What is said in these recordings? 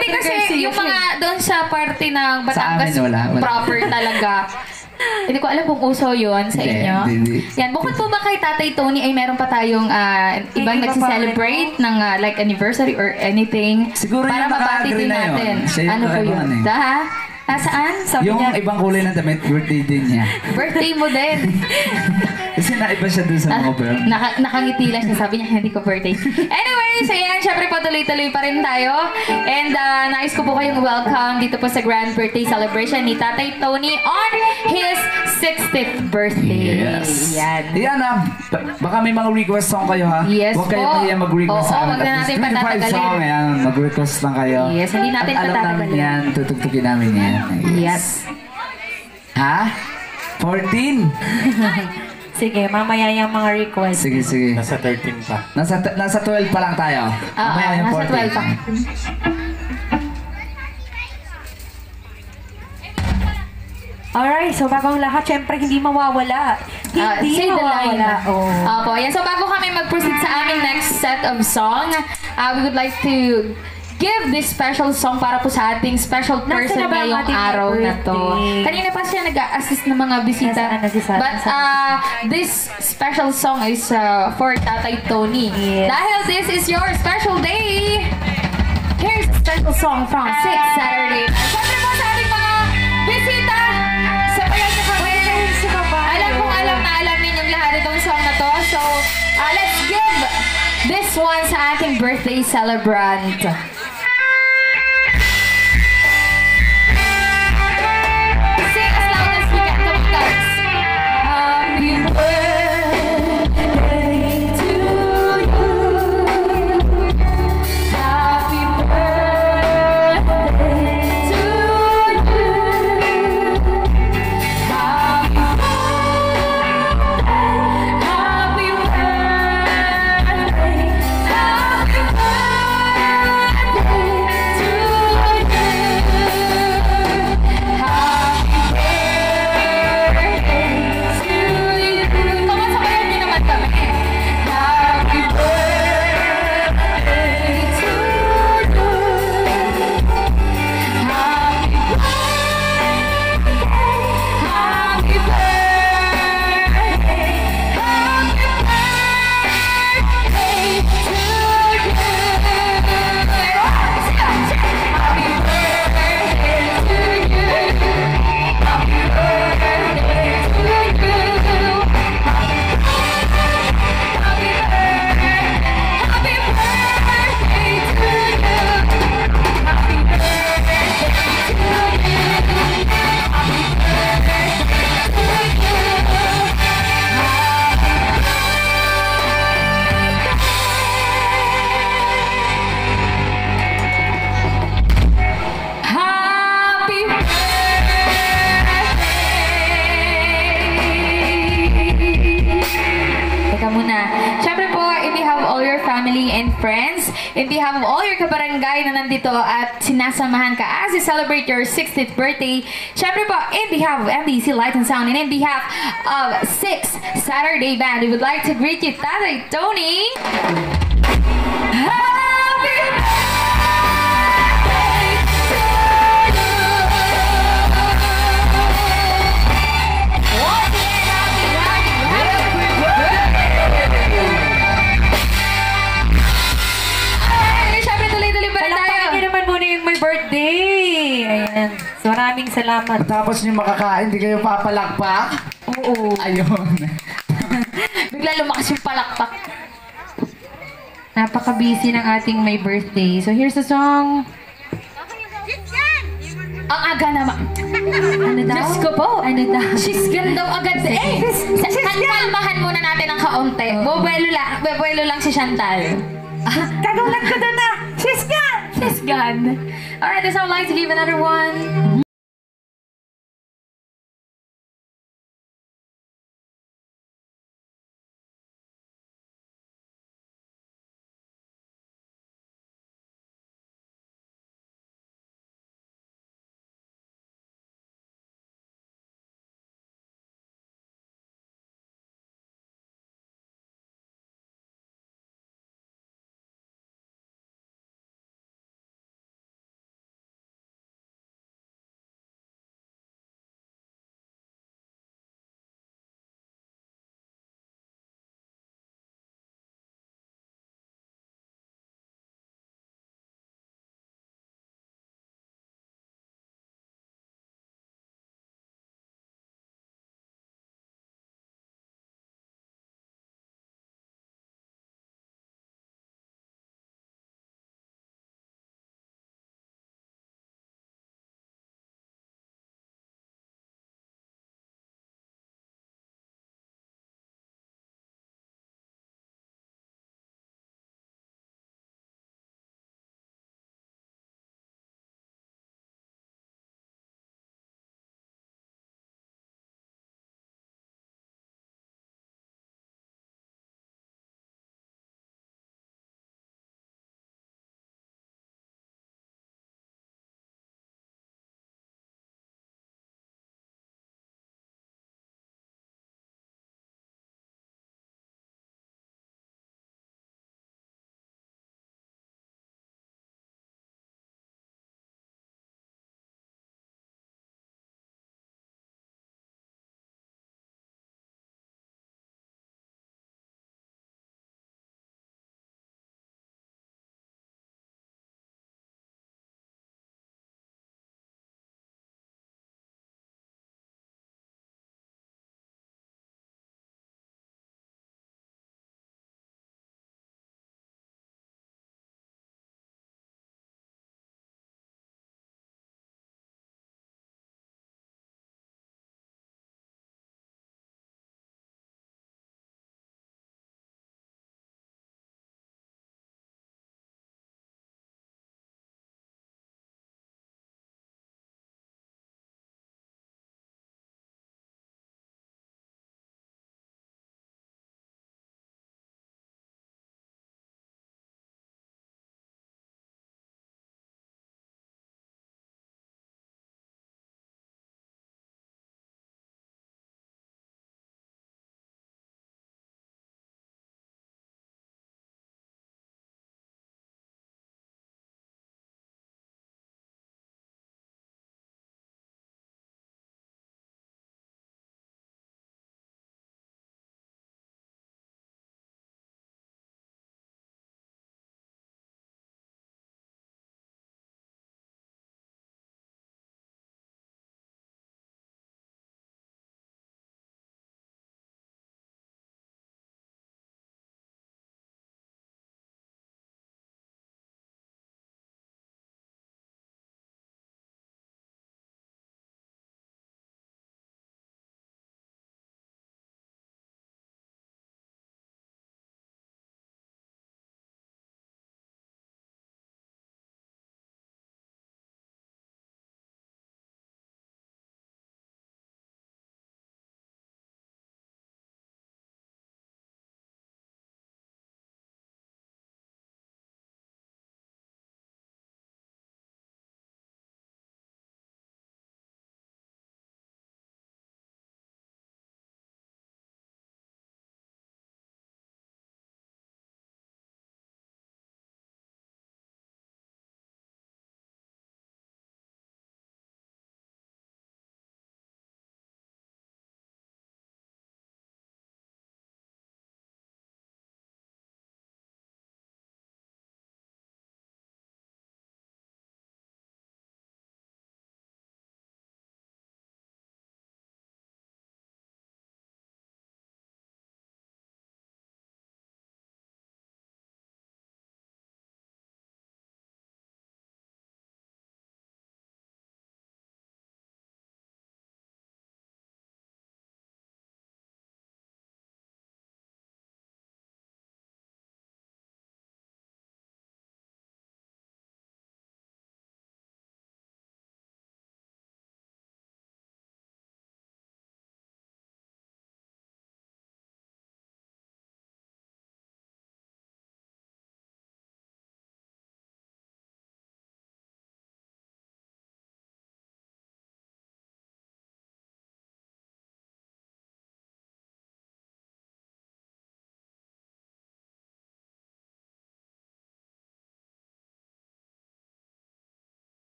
Hindi kasi yung mga doon sa party ng Batangas wala. proper talaga. Hindi ko alam kung uso yun sa inyo. Yan, bukod po ba kay Tatay Tony ay meron pa tayong ibang nagsi-celebrate ng like anniversary or anything? Siguro para yung mabati din natin. Ano po yun? Saan? Sabi yung niya, ibang kulay ng damit, birthday din niya. birthday mo din. Kasi naiba siya dun sa mga bro. Nakangiti lang siya. Sabi niya, hindi ko birthday. Anyway, so yan. Syempre patuloy-tuloy pa rin tayo. And nais ko po kayong welcome dito po sa grand birthday celebration ni Tatay Tony on his 60th birthday. Yes. Yan. Yan baka may mga request song kayo ha? Yes Huwag po. kayo mahiya mag-request sa amin. Wag na natin 25 patatagalin. song, yan. Mag-request lang kayo. Yes, hindi natin At alam namin patatagalin. yan, tutugtugin namin yan. Yes. Ha? 14? Sige, mamaya yung mga request. Sige, sige. Nasa 13 pa. Nasa 12 pa lang tayo. Mamaya yung nasa 14. 12 pa. Alright, so bago ang lahat, syempre hindi mawawala. Hindi Say the line. mawawala. Oh. Opo, yan. So bago kami mag-proceed sa aming next set of song, we would like to give this special song para po sa ating special person Nasaan na ba ang ngayong ating araw na to. birthday? Kanina pa siya nag-assist ng mga bisita. Nasaan na si Sara? But this special song is for Tatay Tony. Yes. Dahil this is your special day, here's a special song from 6 Saturday. Siyempre po sa ating mga bisita, sabayan niyo kami. Alam ninyong lahat itong song na to. So, let's give this one sa ating birthday celebrant. Sing as loud as we can. Come on, guys. Happy birthday to you. Happy birthday to you. Happy family and friends, in behalf of all your kabarangay na nandito at sinasamahan ka as you celebrate your 60th birthday, syempre po, in behalf of MDC Light and Sound and in behalf of 6 Saturday Band, we would like to greet you, Tatay Tony. Happy birthday! Ayan. So, maraming salamat. Matapos nyo makakain, hindi kayo papalakpak? Oo. Ayun. Bigla lumakas yung palakpak. Napaka-busy ng ating may birthday. So, here's the song. Ang aga naman. Ano daw? Diyos ko po. Ano daw? Shisgan daw agad. Eh, kalmahan muna natin ng kaunti. Bubuelo lang si Chantal. Kagulat ko doon na! Shisgan! Shisgan. Alright, so I'd like to give another one.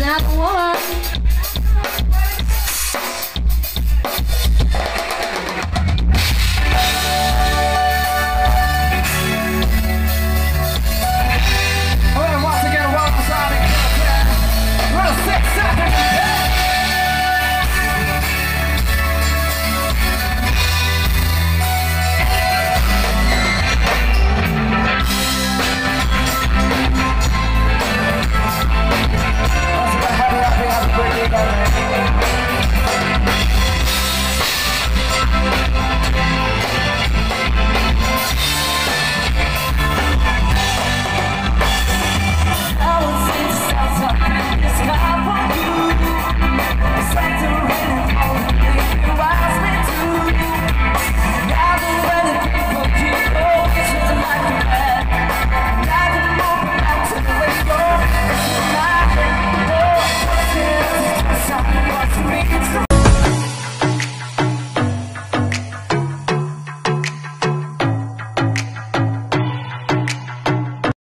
not one.